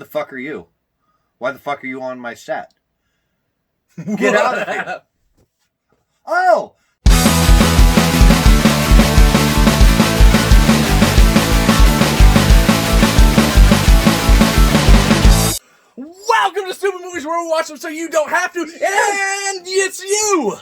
the fuck are you? Why the fuck are you on my set? Get out of here. Oh! Welcome to Stoopid Movies, where we watch them so you don't have to, and it's you!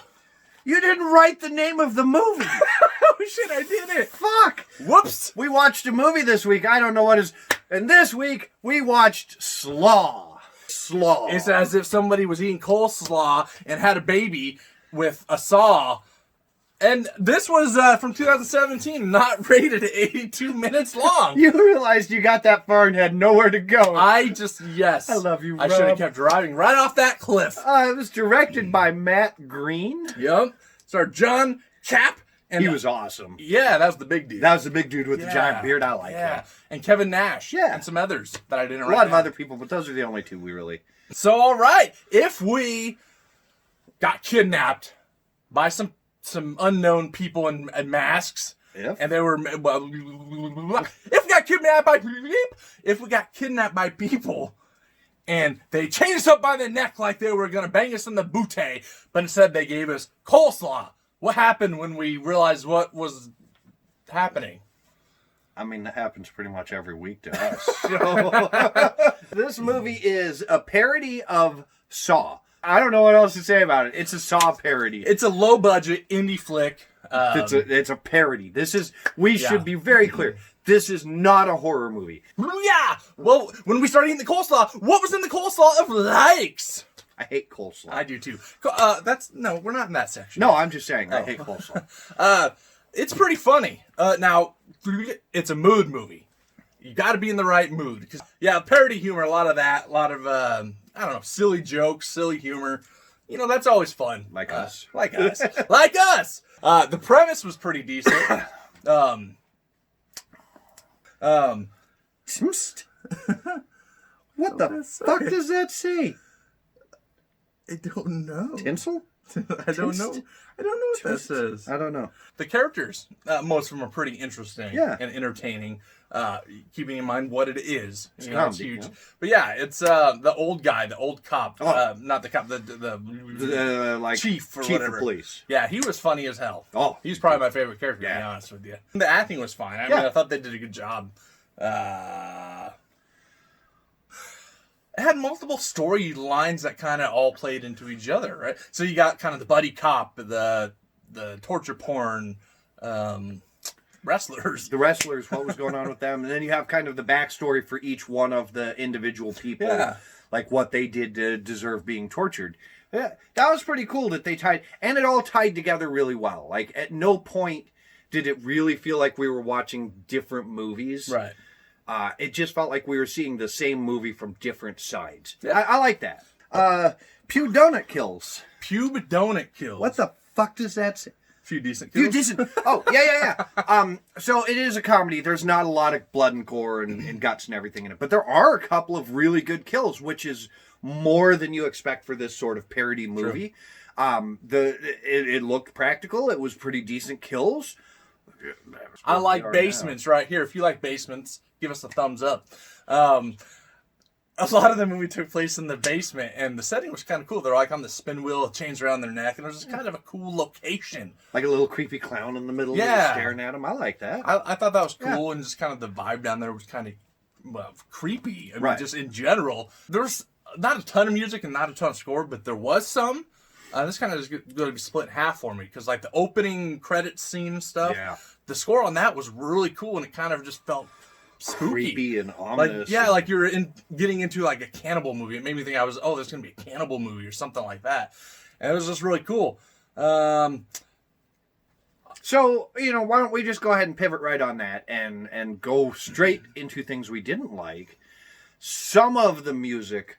You didn't write the name of the movie. Oh shit, I did it. Fuck. Whoops. We watched a movie this week. I don't know what is. And this week, we watched Slaw. Slaw. It's as if somebody was eating coleslaw and had a baby with a saw. And this was from 2017, not rated at 82 minutes long. You realized you got that far and had nowhere to go. Yes. I love you, I Rob. should have kept driving right off that cliff. It was directed by Matt Green. Yep. Starred John Cap. And He was awesome. Yeah, that was the big dude. That was the big dude with the giant beard. I like him. And Kevin Nash. Yeah. And some others that I didn't A write lot of down. other people, but those are the only two we really... So, all right. If we got kidnapped by some unknown people in masks, and they were... If we got kidnapped by people... And they changed us up by the neck like they were going to bang us in the bootay. But instead they gave us coleslaw. What happened when we realized what was happening? I mean, that happens pretty much every week to us. So, this movie is a parody of Saw. I don't know what else to say about it. It's a Saw parody. It's a low-budget indie flick. It's a parody. We should be very clear. This is not a horror movie. Yeah! Well, when we started eating the coleslaw, what was in the coleslaw of likes? I hate coleslaw. I do too. No, we're not in that section. No, I'm just saying I hate coleslaw. It's pretty funny. Now, it's a mood movie. You got to be in the right mood. Parody humor, a lot of that. A lot of, I don't know, silly jokes, silly humor. You know, that's always fun. Like us. Like us. Like us! The premise was pretty decent. What the fuck does that say? I don't know. Tinsel? I don't know. I don't know what that says. I don't know. The characters, most of them are pretty interesting and entertaining. Keeping in mind what it is. It's huge. Yeah. But yeah, it's the old guy, the old cop. Not the cop, the chief or whatever. Of police. Yeah, he was funny as hell. Oh. He's probably my favorite character, to be honest with you. The acting was fine. I mean, I thought they did a good job. It had multiple storylines that kind of all played into each other, right? So you got kind of the buddy cop, the torture porn wrestlers. The wrestlers, what was going on with them. And then you have kind of the backstory for each one of the individual people, like what they did to deserve being tortured. Yeah, that was pretty cool that they tied, and it all tied together really well. Like, at no point did it really feel like we were watching different movies. Right. It just felt like we were seeing the same movie from different sides. Yeah. I like that. Pew Donut Kills. Pew Donut Kills. What the fuck does that say? Few decent kills. Oh, yeah. So it is a comedy. There's not a lot of blood and gore and guts and everything in it. But there are a couple of really good kills, which is more than you expect for this sort of parody movie. It looked practical. It was pretty decent kills. I like basements right here. If you like basements, give us a thumbs up. A lot of the movie took place in the basement, and the setting was kind of cool. They're like on the spin wheel, chains around their neck, and it was just kind of a cool location. Like a little creepy clown in the middle, staring at him. I like that. I thought that was cool, and just kind of the vibe down there was kind of creepy. I mean, just in general. There's not a ton of music and not a ton of score, but there was some. This kind of is going to be split in half for me, because like the opening credits scene and stuff, the score on that was really cool, and it kind of just felt spooky. Creepy and ominous. Like you're getting into like a cannibal movie. It made me think there's going to be a cannibal movie or something like that. And it was just really cool. So, why don't we just go ahead and pivot right on that and go straight into things we didn't like. Some of the music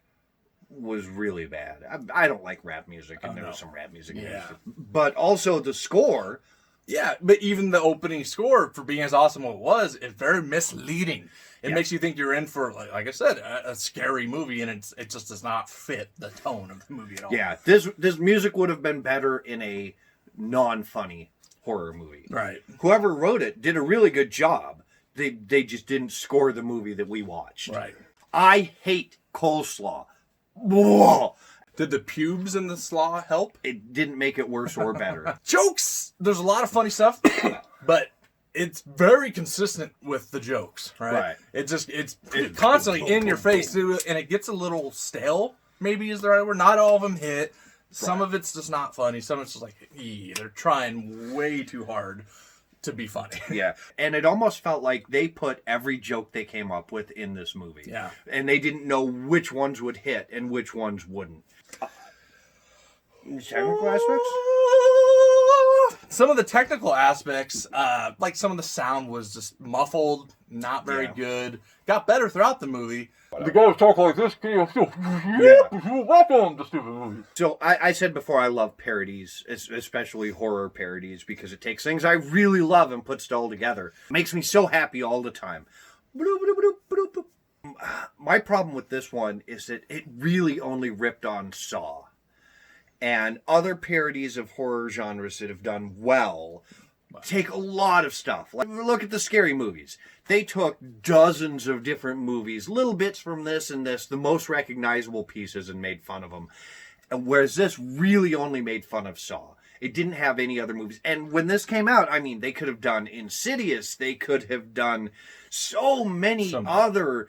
was really bad. I don't like rap music, and there was some rap music in it. But also the score. Yeah, but even the opening score, for being as awesome as it was, it's very misleading. It makes you think you're in for, like I said, a scary movie, and it just does not fit the tone of the movie at all. Yeah, this music would have been better in a non-funny horror movie. Right. Whoever wrote it did a really good job. They just didn't score the movie that we watched. Right. I hate coleslaw. Whoa. Did the pubes in the slaw help? It didn't make it worse or better. Jokes! There's a lot of funny stuff, but it's very consistent with the jokes, right? It's constantly in your face, too, and it gets a little stale, maybe is the right word. Not all of them hit. Some of it's just not funny. Some of it's just like, they're trying way too hard to be funny. Yeah. And it almost felt like they put every joke they came up with in this movie. Yeah. And they didn't know which ones would hit and which ones wouldn't. Technical aspects? Some of the technical aspects, like some of the sound was just muffled, not very good. Got better throughout the movie. The guys talk like this. Welcome to Stoopid Movies. So I said before I love parodies, especially horror parodies, because it takes things I really love and puts it all together. It makes me so happy all the time. My problem with this one is that it really only ripped on Saw. And other parodies of horror genres that have done well take a lot of stuff. Like, look at the scary movies. They took dozens of different movies, little bits from this and this, the most recognizable pieces, and made fun of them. Whereas this really only made fun of Saw. It didn't have any other movies. And when this came out, I mean, they could have done Insidious. They could have done so many other,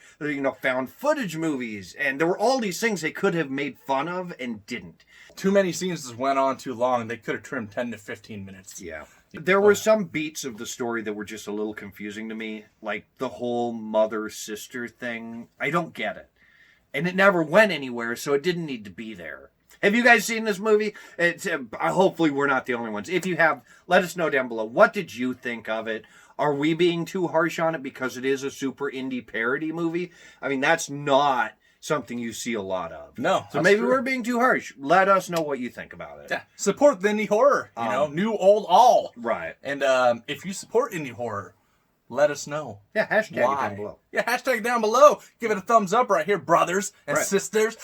found footage movies. And there were all these things they could have made fun of and didn't. Too many scenes just went on too long. They could have trimmed 10 to 15 minutes. Yeah. There were some beats of the story that were just a little confusing to me. Like the whole mother-sister thing. I don't get it. And it never went anywhere, so it didn't need to be there. Have you guys seen this movie? Hopefully we're not the only ones. If you have, let us know down below. What did you think of it? Are we being too harsh on it because it is a super indie parody movie? I mean, that's not something you see a lot of. No. So maybe we're being too harsh. Let us know what you think about it. Yeah. Support the indie horror. New, old, all. Right. And if you support indie horror, let us know. Yeah, hashtag it down below. Yeah, hashtag it down below. Give it a thumbs up right here, brothers and sisters.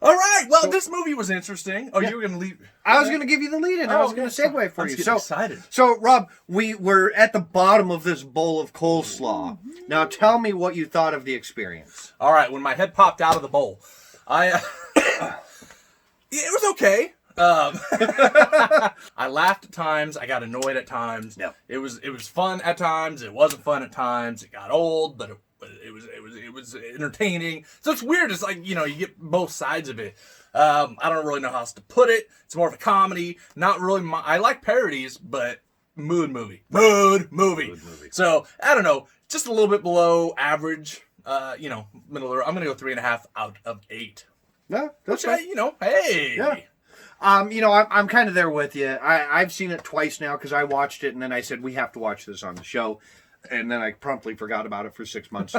All right. Well, this movie was interesting. Oh, you were going to leave. I was going to give you the lead-in. I was going to segue for you. So excited. So, Rob, we were at the bottom of this bowl of coleslaw. Now, tell me what you thought of the experience. All right. When my head popped out of the bowl, it was okay. I laughed at times. I got annoyed at times. Yeah. It was fun at times. It wasn't fun at times. It got old, but it was entertaining. So it's weird. It's like, you get both sides of it. I don't really know how else to put it. It's more of a comedy. Not really. I like parodies, but mood movie. So I don't know. Just a little bit below average. Middle. I'm gonna go 3.5 out of 8. No, that's right. Hey. Yeah. I'm kind of there with you. I've seen it twice now because I watched it and then I said we have to watch this on the show. And then I promptly forgot about it for 6 months.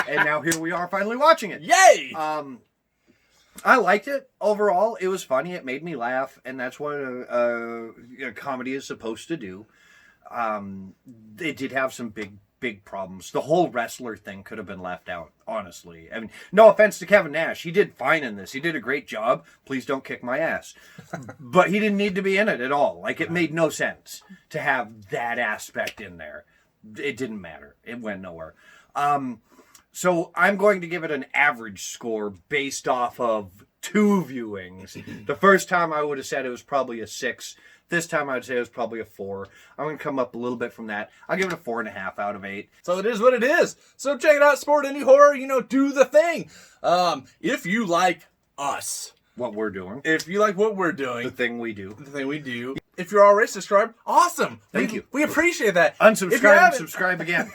And now here we are finally watching it. Yay! I liked it. Overall, it was funny. It made me laugh. And that's what a comedy is supposed to do. It did have some big problems. The whole wrestler thing could have been left out, honestly. I mean, no offense to Kevin Nash. He did fine in this. He did a great job. Please don't kick my ass. But he didn't need to be in it at all. Like, it made no sense to have that aspect in there. It didn't matter. It went nowhere. So I'm going to give it an average score based off of 2 viewings. The first time I would have said it was probably a 6. This time I would say it was probably a 4. I'm going to come up a little bit from that. I'll give it a 4.5 out of 8. So it is what it is. So check it out, Sport Indie Horror. Do the thing. If you like us. What we're doing. If you like what we're doing. The thing we do. If you're already subscribed, awesome. Thank you. We appreciate that. Unsubscribe and subscribe again.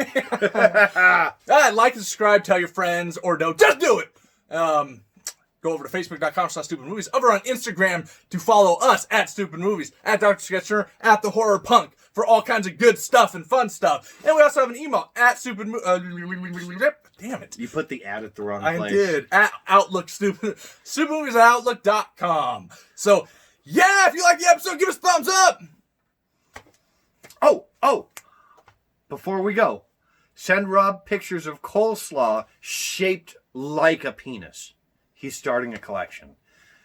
Like and subscribe, tell your friends, or don't. Just do it. Go over to Facebook.com/Stoopid Movies. Over on Instagram to follow us at Stoopid Movies, at Dr. Sketcher, at The Horror Punk for all kinds of good stuff and fun stuff. And we also have an email at Stoopid damn it. You put the ad at the wrong place. I did. At Outlook, StoopidMovies at Outlook.com. So, yeah, if you like the episode, give us a thumbs up. Oh, before we go, send Rob pictures of coleslaw shaped like a penis. He's starting a collection.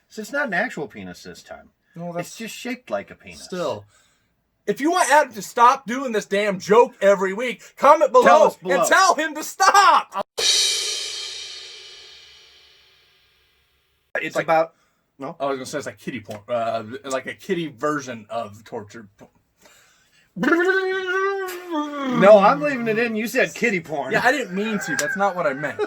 So it's not an actual penis this time. No, it's just shaped like a penis. Still. If you want Adam to stop doing this damn joke every week, comment below and tell him to stop. it's like, about. No, I was gonna say it's like kiddie porn, like a kiddie version of torture. No, I'm leaving it in. You said kiddie porn. Yeah, I didn't mean to. That's not what I meant.